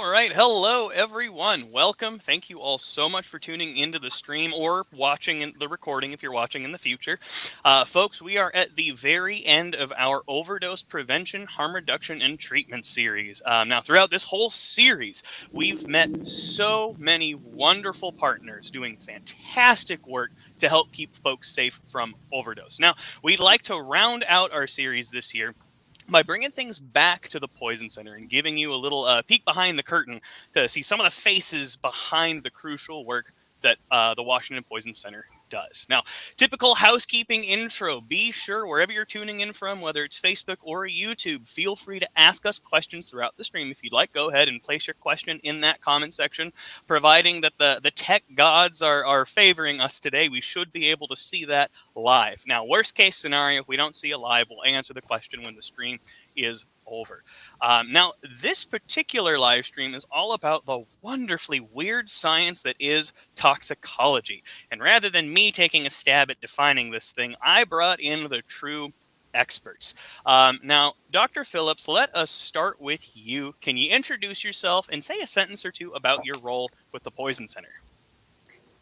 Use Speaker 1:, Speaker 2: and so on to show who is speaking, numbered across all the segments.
Speaker 1: All right. Hello, everyone. Welcome. Thank you all so much for tuning into the stream or watching the recording if you're watching in the future. Folks, we are at the very end of our overdose prevention, harm reduction, and treatment series. Now, throughout this whole series, we've met so many wonderful partners doing fantastic work to help keep folks safe from overdose. Now, we'd like to round out our series this year by bringing things back to the Poison Center and giving you a little peek behind the curtain to see some of the faces behind the crucial work that the Washington Poison Center does. Now, typical housekeeping intro. Be sure wherever you're tuning in from, whether it's Facebook or YouTube, feel free to ask us questions throughout the stream. If you'd like, go ahead and place your question in that comment section. Providing that the tech gods are favoring us today, we should be able to see that live. Now, worst case scenario, if we don't see it live, we'll answer the question when the stream is over. Now, this particular live stream is all about the wonderfully weird science that is toxicology. And rather than me taking a stab at defining this thing, I brought in the true experts. Now, Dr. Phillips, let us start with you. Can you introduce yourself and say a sentence or two about your role with the Poison Center?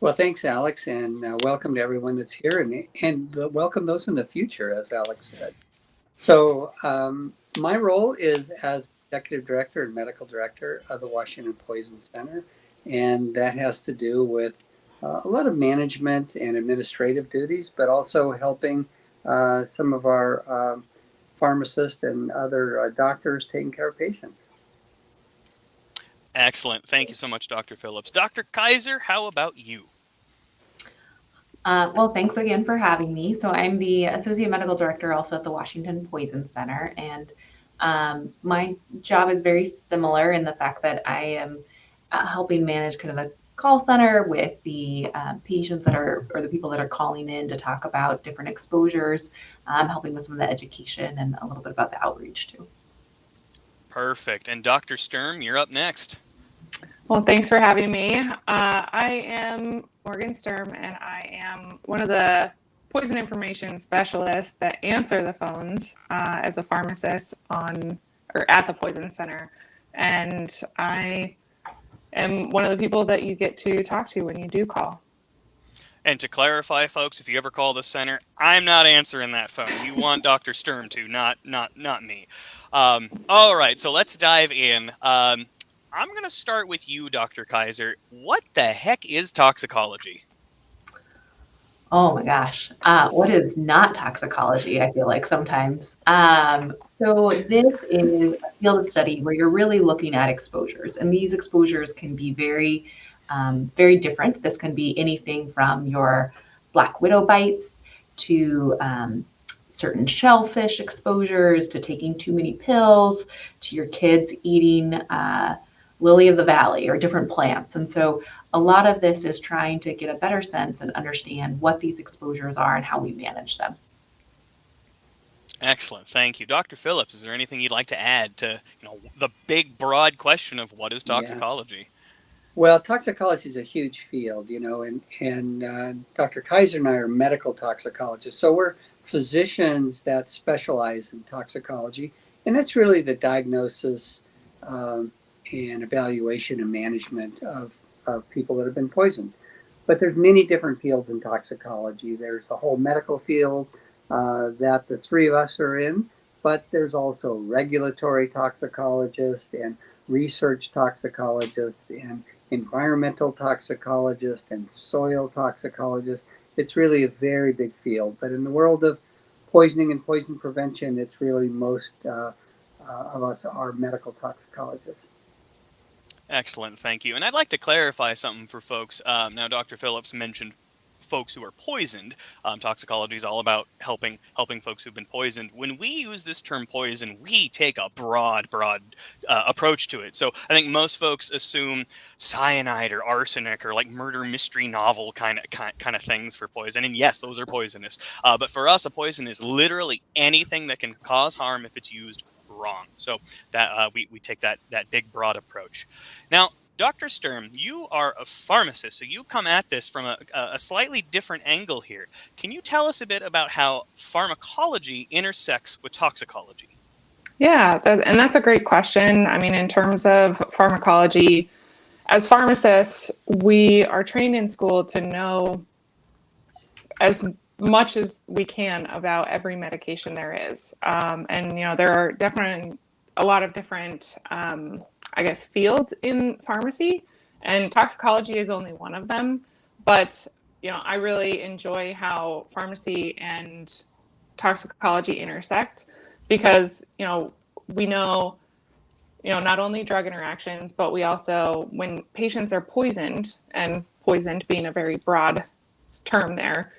Speaker 2: Well, thanks, Alex, and welcome to everyone that's here, and welcome those in the future, as Alex said. So my role is as Executive Director and Medical Director of the Washington Poison Center, and that has to do with a lot of management and administrative duties, but also helping some of our pharmacists and other doctors taking care of patients.
Speaker 1: Excellent. Thank you so much, Dr. Phillips. Dr. Kaiser, how about you?
Speaker 3: Well, thanks again for having me. So I'm the Associate Medical Director also at the Washington Poison Center. And my job is very similar in the fact that I am helping manage kind of the call center with the patients that are, or the people that are calling in to talk about different exposures, helping with some of the education and a little bit about the outreach too.
Speaker 1: Perfect. And Dr. Sturm, you're up next.
Speaker 4: Well, thanks for having me. I am Morgan Sturm, and I am one of the poison information specialists that answer the phones as a pharmacist at the Poison Center. And I am one of the people that you get to talk to when you do call.
Speaker 1: And to clarify, folks, if you ever call the center, I'm not answering that phone. You want Dr. Sturm to, not me. All right, so let's dive in. I'm going to start with you, Dr. Kaiser. What the heck is toxicology?
Speaker 3: Oh my gosh. What is not toxicology? I feel like sometimes. So this is a field of study where you're really looking at exposures, and these exposures can be very, very different. This can be anything from your black widow bites to certain shellfish exposures, to taking too many pills, to your kids eating lily of the valley or different plants. And so a lot of this is trying to get a better sense and understand what these exposures are and how we manage them.
Speaker 1: Excellent. Thank you. Dr. Phillips, is there anything you'd like to add to the big, broad question of what is toxicology?
Speaker 2: Yeah. Well, toxicology is a huge field, and Dr. Kaiser and I are medical toxicologists. So we're physicians that specialize in toxicology, and that's really the diagnosis and evaluation and management of people that have been poisoned. But there's many different fields in toxicology. There's the whole medical field that the three of us are in, but there's also regulatory toxicologists and research toxicologists and environmental toxicologists and soil toxicologists. It's really a very big field. But in the world of poisoning and poison prevention, it's really most of us are medical toxicologists.
Speaker 1: Excellent, thank you. And I'd like to clarify something for folks. Now, Dr. Phillips mentioned folks who are poisoned. Toxicology is all about helping folks who've been poisoned. When we use this term poison, we take a broad approach to it. So I think most folks assume cyanide or arsenic or like murder mystery novel kind of things for poison. And yes, those are poisonous. But for us, a poison is literally anything that can cause harm if it's used wrong. So that we take that big broad approach. Now, Dr. Sturm, you are a pharmacist, so you come at this from a slightly different angle here. Can you tell us a bit about how pharmacology intersects with toxicology?
Speaker 4: Yeah, and that's a great question. I mean, in terms of pharmacology, as pharmacists, we are trained in school to know as much as we can about every medication there is. And, there are definitely a lot of different, I guess, fields in pharmacy, and toxicology is only one of them. But, I really enjoy how pharmacy and toxicology intersect because, we know not only drug interactions, but we also, when patients are poisoned, and poisoned being a very broad term there,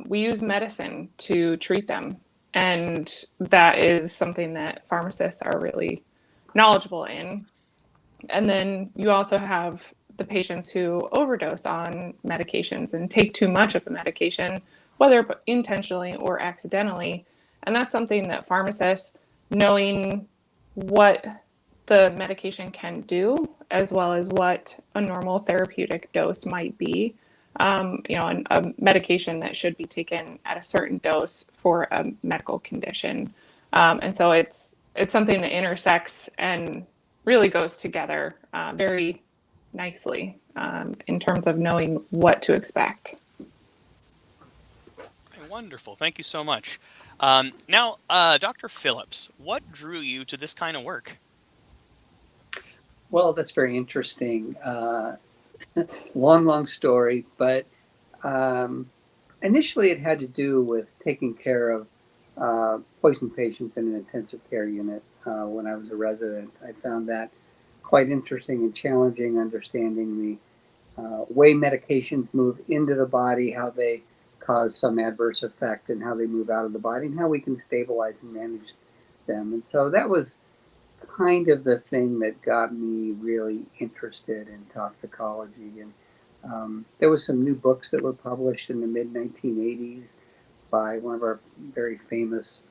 Speaker 4: we use medicine to treat them. And that is something that pharmacists are really knowledgeable in. And then you also have the patients who overdose on medications and take too much of the medication, whether intentionally or accidentally. And that's something that pharmacists, knowing what the medication can do, as well as what a normal therapeutic dose might be, a medication that should be taken at a certain dose for a medical condition. And so it's something that intersects and really goes together very nicely in terms of knowing what to expect.
Speaker 1: Wonderful. Thank you so much. Now, Dr. Phillips, what drew you to this kind of work?
Speaker 2: Well, that's very interesting. Long story, but initially it had to do with taking care of poison patients in an intensive care unit when I was a resident. I found that quite interesting and challenging, understanding the way medications move into the body, how they cause some adverse effect, and how they move out of the body, and how we can stabilize and manage them. And so that was kind of the thing that got me really interested in toxicology. And there was some new books that were published in the mid 1980s by one of our very famous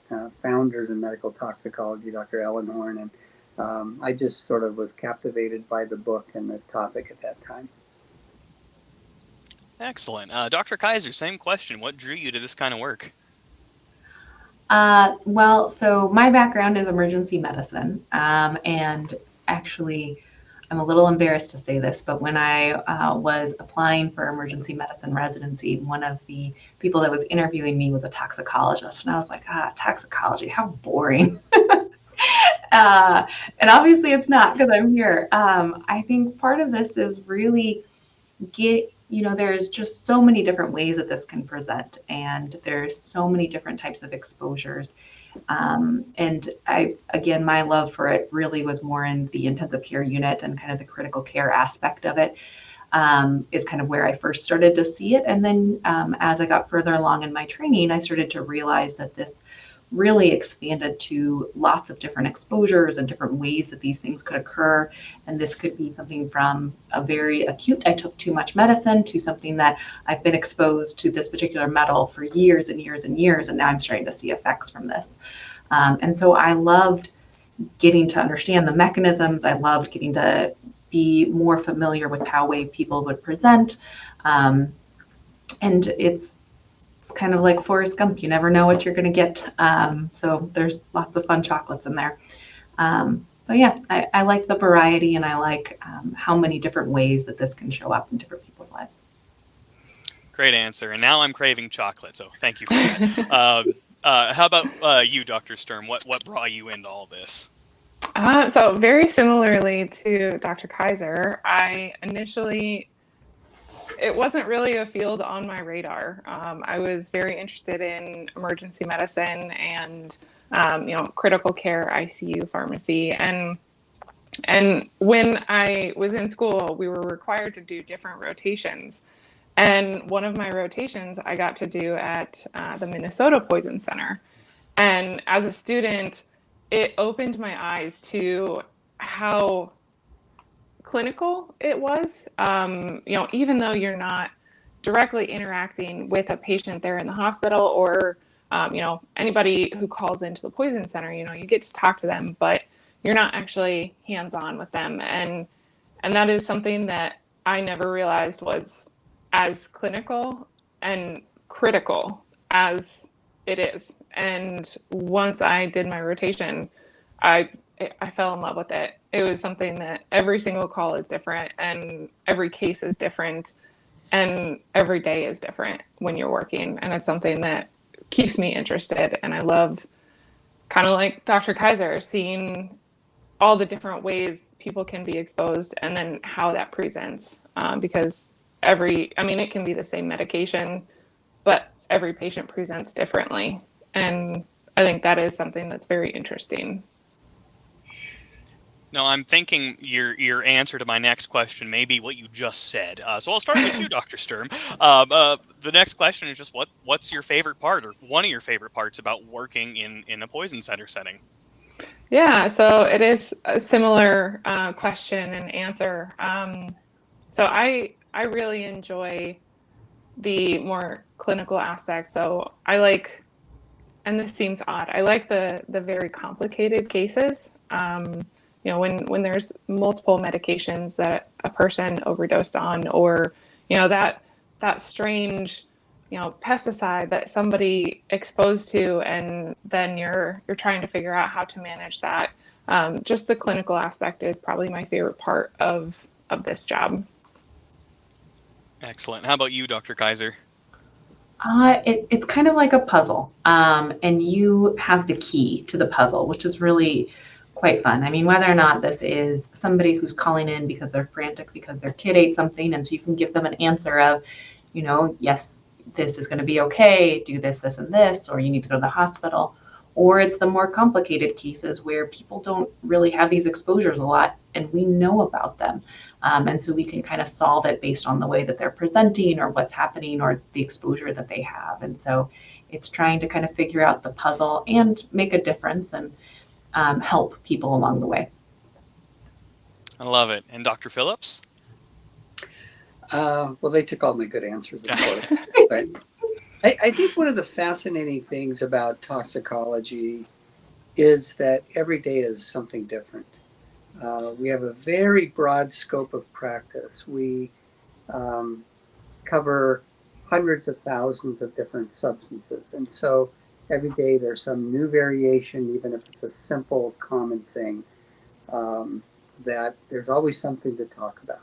Speaker 2: founders in medical toxicology, Dr. Ellen Horn, and I just sort of was captivated by the book and the topic at that time.
Speaker 1: Excellent. Dr. Kaiser, same question. What drew you to this kind of work?
Speaker 3: Well, so my background is emergency medicine, and actually, I'm a little embarrassed to say this, but when I was applying for emergency medicine residency, one of the people that was interviewing me was a toxicologist, and I was like, toxicology, how boring. And obviously it's not, because I'm here. I think part of this is really there's just so many different ways that this can present, and there's so many different types of exposures. And my love for it really was more in the intensive care unit, and kind of the critical care aspect of it is kind of where I first started to see it. And then as I got further along in my training, I started to realize that this really expanded to lots of different exposures and different ways that these things could occur. And this could be something from a very acute, I took too much medicine, to something that I've been exposed to this particular metal for years and years and years, and now I'm starting to see effects from this. And so I loved getting to understand the mechanisms. I loved getting to be more familiar with how people would present. And it's kind of like Forrest Gump. You never know what you're going to get. So there's lots of fun chocolates in there. But yeah, I like the variety, and I like how many different ways that this can show up in different people's lives.
Speaker 1: Great answer. And now I'm craving chocolate, so thank you for that. How about you, Dr. Sturm? What brought you into all this?
Speaker 4: So very similarly to Dr. Kaiser, it wasn't really a field on my radar. I was very interested in emergency medicine and, critical care, ICU pharmacy. And when I was in school, we were required to do different rotations. And one of my rotations I got to do at the Minnesota Poison Center. And as a student, it opened my eyes to how clinical it was. Even though you're not directly interacting with a patient there in the hospital, or anybody who calls into the poison center, you get to talk to them, but you're not actually hands-on with them. And that is something that I never realized was as clinical and critical as it is. And once I did my rotation, I I fell in love with it. It was something that every single call is different and every case is different and every day is different when you're working, and it's something that keeps me interested. And I love, kind of like Dr. Kaiser, seeing all the different ways people can be exposed and then how that presents, because it can be the same medication, but every patient presents differently, and I think that is something that's very interesting.
Speaker 1: No, I'm thinking your answer to my next question may be what you just said. So I'll start with you, Dr. Sturm. The next question is just what's your favorite part, or one of your favorite parts about working in a poison center setting?
Speaker 4: Yeah, so it is a similar question and answer. So I really enjoy the more clinical aspect. So I like, and this seems odd, I like the very complicated cases. When there's multiple medications that a person overdosed on, or that strange pesticide that somebody exposed to, and then you're trying to figure out how to manage that. Just the clinical aspect is probably my favorite part of this job.
Speaker 1: Excellent. How about you, Dr. Kaiser?
Speaker 3: It's kind of like a puzzle, and you have the key to the puzzle, which is really quite fun. I mean, whether or not this is somebody who's calling in because they're frantic because their kid ate something, and so you can give them an answer of, yes, this is going to be okay, do this, this, and this, or you need to go to the hospital. Or it's the more complicated cases where people don't really have these exposures a lot, and we know about them. And so we can kind of solve it based on the way that they're presenting or what's happening or the exposure that they have. And so it's trying to kind of figure out the puzzle and make a difference and help people along the way.
Speaker 1: I love it. And Dr. Phillips?
Speaker 2: Well, they took all my good answers, of course. But I think one of the fascinating things about toxicology is that every day is something different. We have a very broad scope of practice. We cover hundreds of thousands of different substances. And so every day there's some new variation, even if it's a simple, common thing, that there's always something to talk about.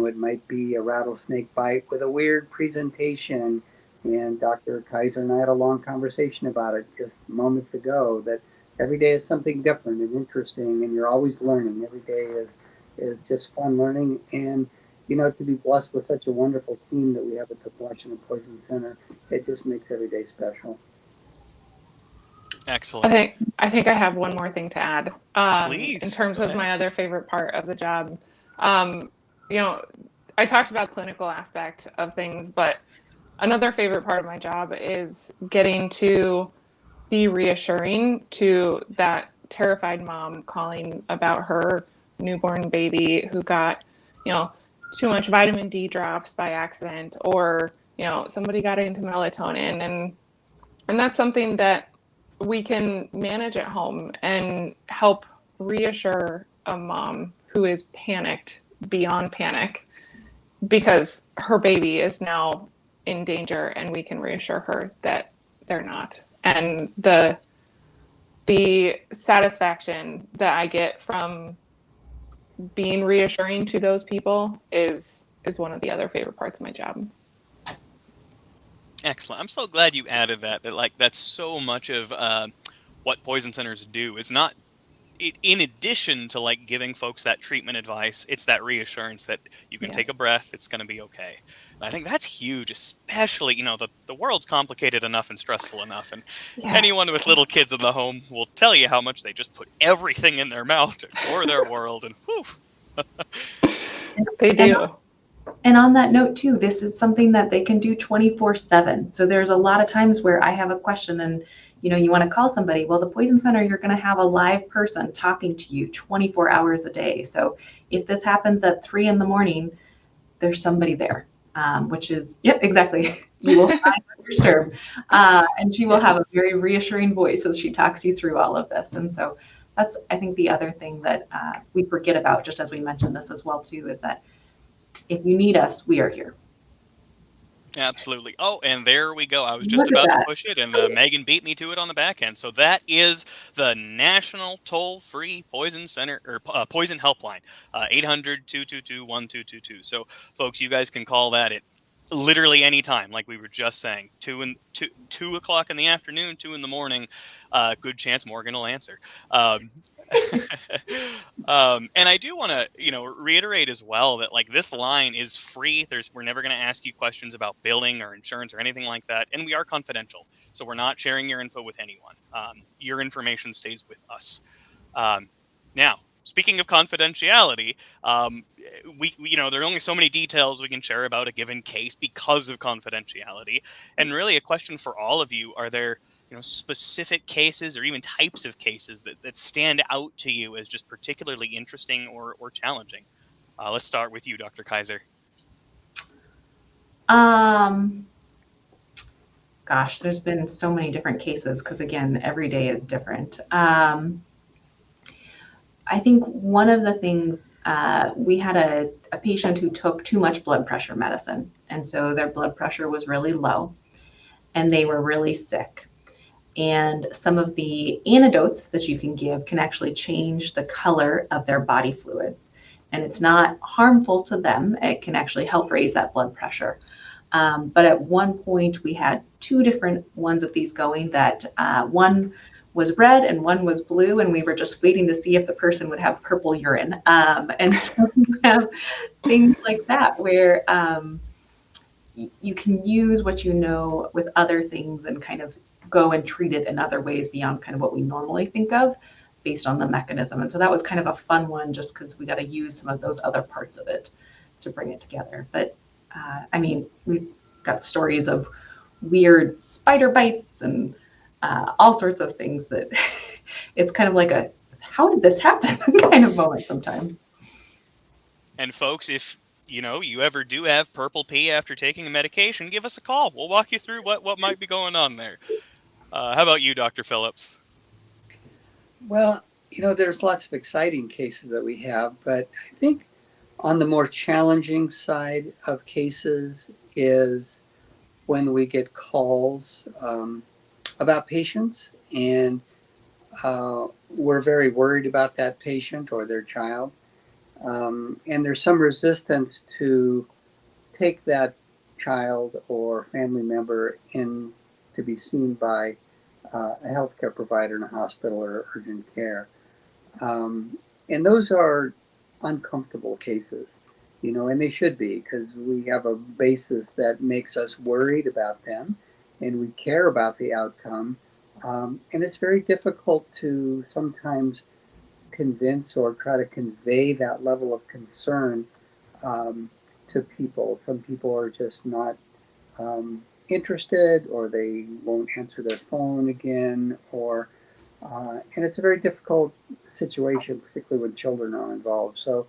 Speaker 2: It might be a rattlesnake bite with a weird presentation. And Dr. Kaiser and I had a long conversation about it just moments ago, that every day is something different and interesting, and you're always learning. Every day is just fun learning. And, to be blessed with such a wonderful team that we have at the Washington Poison Center, it just makes every day special.
Speaker 1: Excellent.
Speaker 4: I think I have one more thing to add.
Speaker 1: Please.
Speaker 4: In terms of my other favorite part of the job. I talked about clinical aspect of things, but another favorite part of my job is getting to be reassuring to that terrified mom calling about her newborn baby who got, too much vitamin D drops by accident, or, somebody got into melatonin, and that's something that we can manage at home and help reassure a mom who is panicked beyond panic because her baby is now in danger, and we can reassure her that they're not. And the satisfaction that I get from being reassuring to those people is one of the other favorite parts of my job.
Speaker 1: Excellent. I'm so glad you added that. That's so much of what poison centers do. It's not, in addition to giving folks that treatment advice, it's that reassurance that you can take a breath, it's going to be okay. And I think that's huge, especially, the world's complicated enough and stressful enough. And anyone with little kids in the home will tell you how much they just put everything in their mouth to explore their world. And whew.
Speaker 4: They do.
Speaker 3: And on that note too, this is something that they can do 24/7. So there's a lot of times where I have a question and you want to call somebody. Well, the Poison Center, you're going to have a live person talking to you 24 hours a day. So if this happens at 3 a.m, there's somebody there, which is, yep, exactly. You will find Dr. Sturm, and she will have a very reassuring voice as she talks you through all of this. And so that's, I think, the other thing that we forget about, just as we mentioned this as well too, is that if you need us, we are here.
Speaker 1: Absolutely. Oh, and there we go. I was just
Speaker 3: Look at
Speaker 1: about to
Speaker 3: that.
Speaker 1: push it, and Megan beat me to it on the back end. So that is the National Toll-Free Poison Center or Poison Helpline, 800-222-1222. So, folks, you guys can call that at literally any time, like we were just saying. 2 o'clock in the afternoon, 2 in the morning. Good chance Morgan will answer. Um, and I do want to, reiterate as well that like this line is free. We're never going to ask you questions about billing or insurance or anything like that, and we are confidential, so we're not sharing your info with anyone. Your information stays with us. Now, speaking of confidentiality, there are only so many details we can share about a given case because of confidentiality. And really, a question for all of you: are there specific cases or even types of cases that stand out to you as just particularly interesting or challenging? Let's start with you, Dr. Kaiser.
Speaker 3: Gosh, there's been so many different cases because, again, every day is different. I think one of the things, we had a patient who took too much blood pressure medicine, and so their blood pressure was really low, and they were really sick. And some of the antidotes that you can give can actually change the color of their body fluids. And it's not harmful to them. It can actually help raise that blood pressure. But at one point, we had two different ones of these going that one was red and one was blue, and we were just waiting to see if the person would have purple urine. And so you have things like that where you can use what you know with other things and kind of go and treat it in other ways beyond kind of what we normally think of based on the mechanism. And so that was kind of a fun one just because we got to use some of those other parts of it to bring it together. But we've got stories of weird spider bites and all sorts of things that it's kind of like a, how did this happen kind of moment sometimes.
Speaker 1: And folks, if you ever do have purple pee after taking a medication, give us a call. We'll walk you through what might be going on there. How about you, Dr. Phillips?
Speaker 2: Well, there's lots of exciting cases that we have, but I think on the more challenging side of cases is when we get calls about patients, and we're very worried about that patient or their child. And there's some resistance to take that child or family member in to be seen by a healthcare provider in a hospital or urgent care. And those are uncomfortable cases, and they should be, because we have a basis that makes us worried about them and we care about the outcome. And it's very difficult to sometimes convince or try to convey that level of concern to people. Some people are just not interested, or they won't answer their phone again, and it's a very difficult situation, particularly when children are involved. So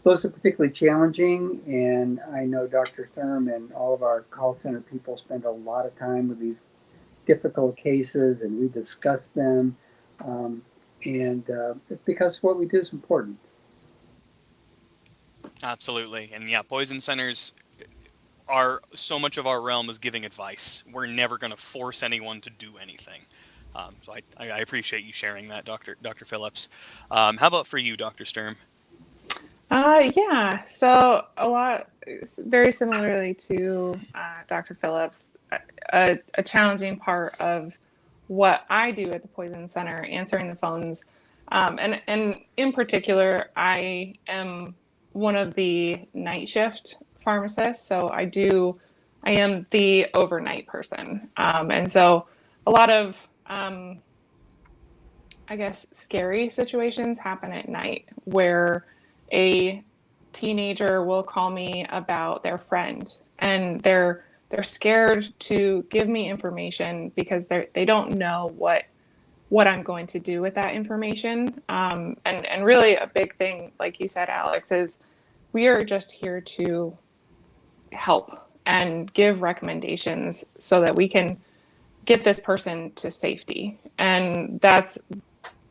Speaker 2: those are particularly challenging, and I know Dr. Thurm and all of our call center people spend a lot of time with these difficult cases, and we discuss them, because what we do is important.
Speaker 1: Absolutely. And yeah, poison centers are so much of our realm is giving advice. We're never going to force anyone to do anything. So I appreciate you sharing that, Dr. Phillips. How about for you, Dr. Sturm?
Speaker 4: Yeah, so very similarly to Dr. Phillips, a challenging part of what I do at the Poison Center, answering the phones, and in particular, I am one of the night shift pharmacists, so I am the overnight person, and so a lot of I guess scary situations happen at night where a teenager will call me about their friend, and they're scared to give me information because they don't know what I'm going to do with that information. And really a big thing, like you said, Alex, is we are just here to help and give recommendations so that we can get this person to safety. And that's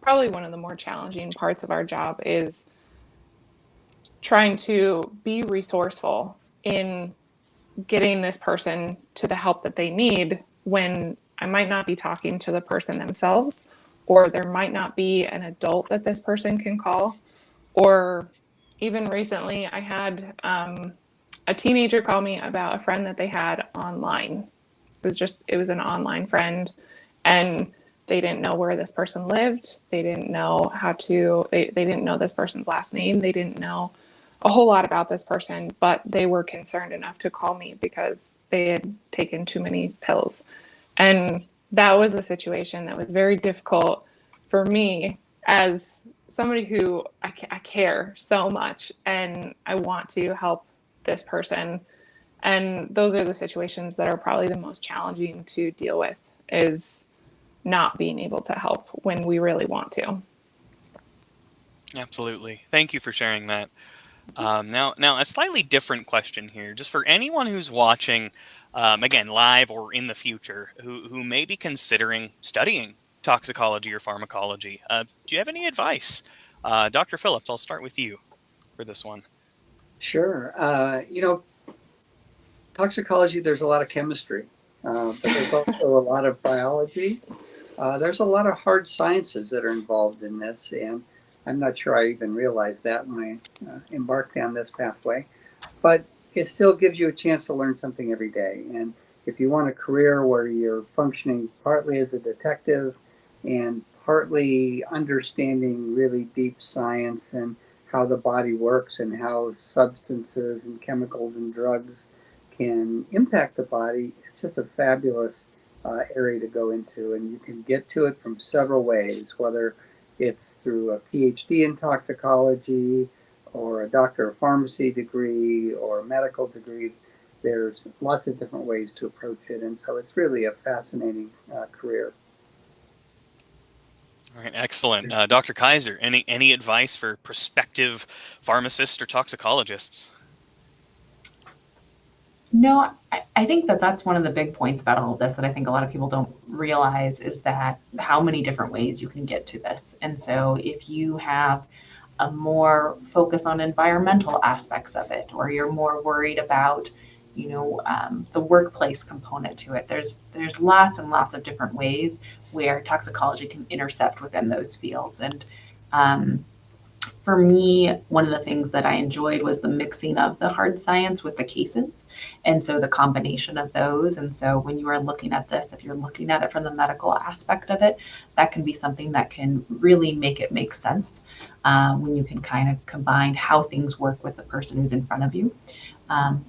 Speaker 4: probably one of the more challenging parts of our job, is trying to be resourceful in getting this person to the help that they need when I might not be talking to the person themselves, or there might not be an adult that this person can call. Or even recently, I had a teenager call me about a friend that they had online. It was an online friend, and they didn't know where this person lived. They didn't know they didn't know this person's last name. They didn't know a whole lot about this person, but they were concerned enough to call me because they had taken too many pills. And that was a situation that was very difficult for me as somebody who I care so much and I want to help this person. And those are the situations that are probably the most challenging to deal with, is not being able to help when we really want to.
Speaker 1: Absolutely. Thank you for sharing that. Now, a slightly different question here, just for anyone who's watching, again, live or in the future, who may be considering studying toxicology or pharmacology. Do you have any advice? Dr. Phillips, I'll start with you for this one.
Speaker 2: Sure. Toxicology, there's a lot of chemistry, but there's also a lot of biology. There's a lot of hard sciences that are involved in this, and I'm not sure I even realized that when I embarked on this pathway. But it still gives you a chance to learn something every day. And if you want a career where you're functioning partly as a detective and partly understanding really deep science and how the body works and how substances and chemicals and drugs can impact the body, it's just a fabulous area to go into. And you can get to it from several ways, whether it's through a PhD in toxicology or a doctor of pharmacy degree or a medical degree. There's lots of different ways to approach it. And so it's really a fascinating career.
Speaker 1: All right, excellent. Dr. Kaiser, any advice for prospective pharmacists or toxicologists?
Speaker 3: No, I think that that's one of the big points about all of this that I think a lot of people don't realize, is that how many different ways you can get to this. And so if you have a more focus on environmental aspects of it, or you're more worried about, the workplace component to it, there's lots and lots of different ways where toxicology can intercept within those fields. And for me, one of the things that I enjoyed was the mixing of the hard science with the cases. And so the combination of those. And so when you are looking at this, if you're looking at it from the medical aspect of it, that can be something that can really make it make sense when you can kind of combine how things work with the person who's in front of you.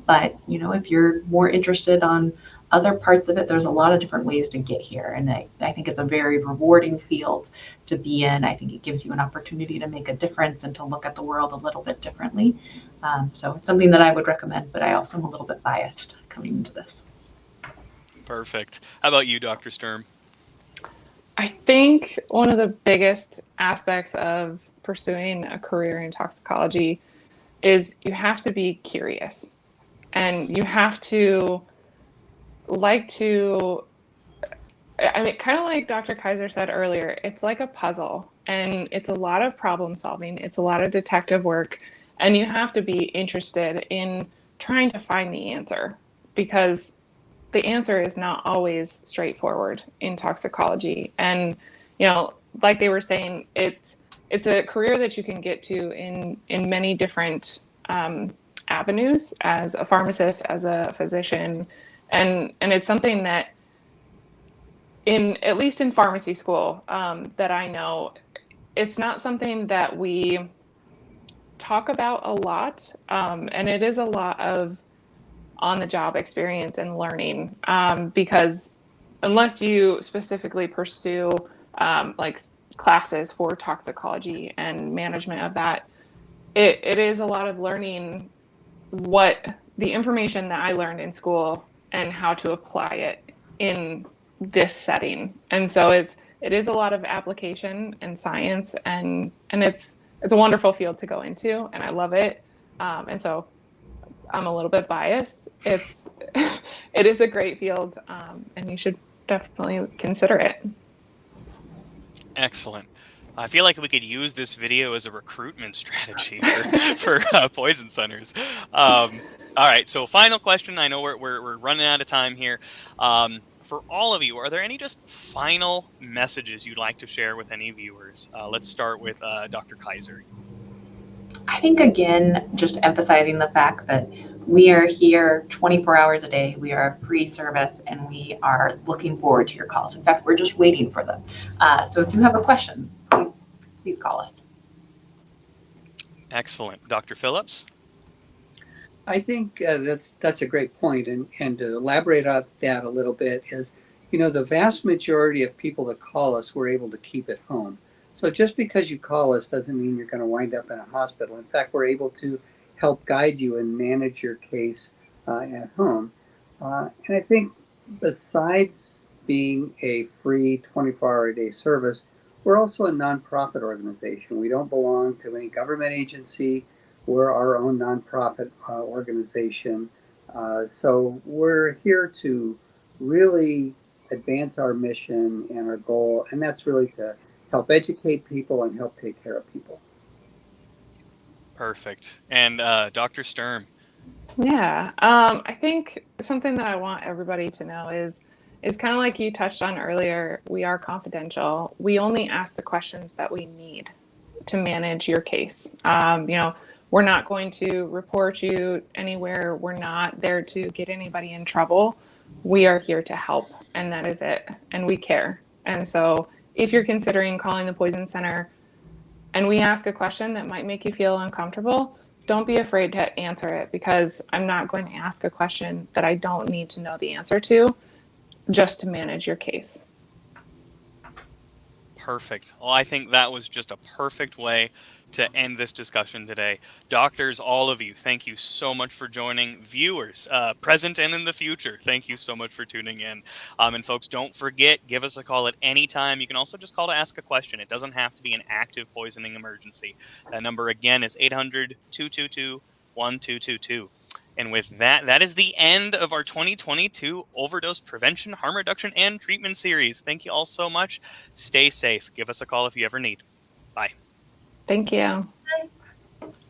Speaker 3: But, if you're more interested on other parts of it, there's a lot of different ways to get here. And I think it's a very rewarding field to be in. I think it gives you an opportunity to make a difference and to look at the world a little bit differently. So it's something that I would recommend, but I also am a little bit biased coming into this.
Speaker 1: Perfect. How about you, Dr. Sturm?
Speaker 4: I think one of the biggest aspects of pursuing a career in toxicology is you have to be curious, and you have to kind of like Dr. Kaiser said earlier, it's like a puzzle, and it's a lot of problem solving. It's a lot of detective work, and you have to be interested in trying to find the answer, because the answer is not always straightforward in toxicology. And, like they were saying, it's a career that you can get to in many different avenues, as a pharmacist, as a physician. And it's something that at least in pharmacy school, that I know, it's not something that we talk about a lot. And it is a lot of on-the-job experience and learning, because unless you specifically pursue like classes for toxicology and management of that, it is a lot of learning what the information that I learned in school and how to apply it in this setting. And so it is a lot of application and science, and it's a wonderful field to go into, and I love it. And so I'm a little bit biased. It is a great field, and you should definitely consider it.
Speaker 1: Excellent. I feel like we could use this video as a recruitment strategy for poison centers. All right, so final question. I know we're running out of time here. For all of you, are there any just final messages you'd like to share with any viewers? Let's start with Dr. Kaiser.
Speaker 3: I think, again, just emphasizing the fact that we are here 24 hours a day. We are a free service, and we are looking forward to your calls. In fact, we're just waiting for them. So if you have a question, please call us.
Speaker 1: Excellent. Dr. Phillips?
Speaker 2: I think that's a great point, and to elaborate on that a little bit is, the vast majority of people that call us, we're able to keep at home. So just because you call us doesn't mean you're going to wind up in a hospital. In fact, we're able to help guide you and manage your case at home. And I think besides being a free 24-hour-a-day service, we're also a nonprofit organization. We don't belong to any government agency. We're our own nonprofit organization. So we're here to really advance our mission and our goal, and that's really to help educate people and help take care of people.
Speaker 1: Perfect. And Dr. Sturm?
Speaker 4: Yeah, I think something that I want everybody to know is kind of like you touched on earlier. We are confidential. We only ask the questions that we need to manage your case. We're not going to report you anywhere. We're not there to get anybody in trouble. We are here to help, and that is it. And we care. And so if you're considering calling the Poison Center and we ask a question that might make you feel uncomfortable, don't be afraid to answer it, because I'm not going to ask a question that I don't need to know the answer to just to manage your case.
Speaker 1: Perfect. Well, I think that was just a perfect way to end this discussion today. Doctors, all of you, thank you so much for joining. Viewers, present and in the future, thank you so much for tuning in. And folks, don't forget, give us a call at any time. You can also just call to ask a question. It doesn't have to be an active poisoning emergency. That number again is 800-222-1222. And with that, that is the end of our 2022 Overdose Prevention, Harm Reduction, and Treatment series. Thank you all so much. Stay safe. Give us a call if you ever need. Bye.
Speaker 4: Thank you.